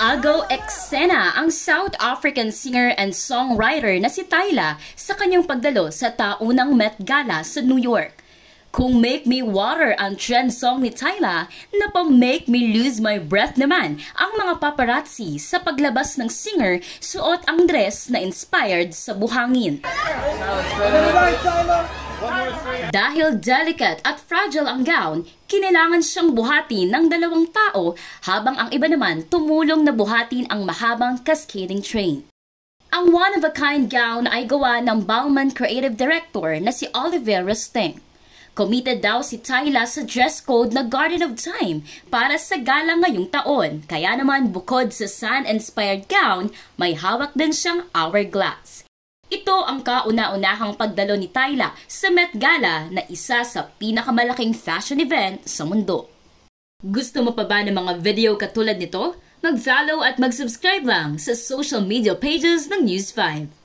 Agaw eksena ang South African singer and songwriter na si Tyla sa kanyang pagdalo sa taunang Met Gala sa New York. Kung Make Me Water ang trend song ni Tyla, napa-Make Me Lose My Breath naman ang mga paparazzi sa paglabas ng singer suot ang dress na inspired sa buhangin. Dahil delicate at fragile ang gown, kinailangan siyang buhati ng dalawang tao habang ang iba naman tumulong na buhatin ang mahabang cascading train. Ang one-of-a-kind gown ay gawa ng Balmain creative director na si Oliver Lustig. Committed daw si Tyla sa dress code na Garden of Time para sa gala ngayong taon. Kaya naman bukod sa sun-inspired gown, may hawak din siyang hourglass. Ito ang kauna-unahang pagdalo ni Tyla sa Met Gala na isa sa pinakamalaking fashion event sa mundo. Gusto mo pa ba ng mga video katulad nito? Mag-follow at mag-subscribe lang sa social media pages ng News 5.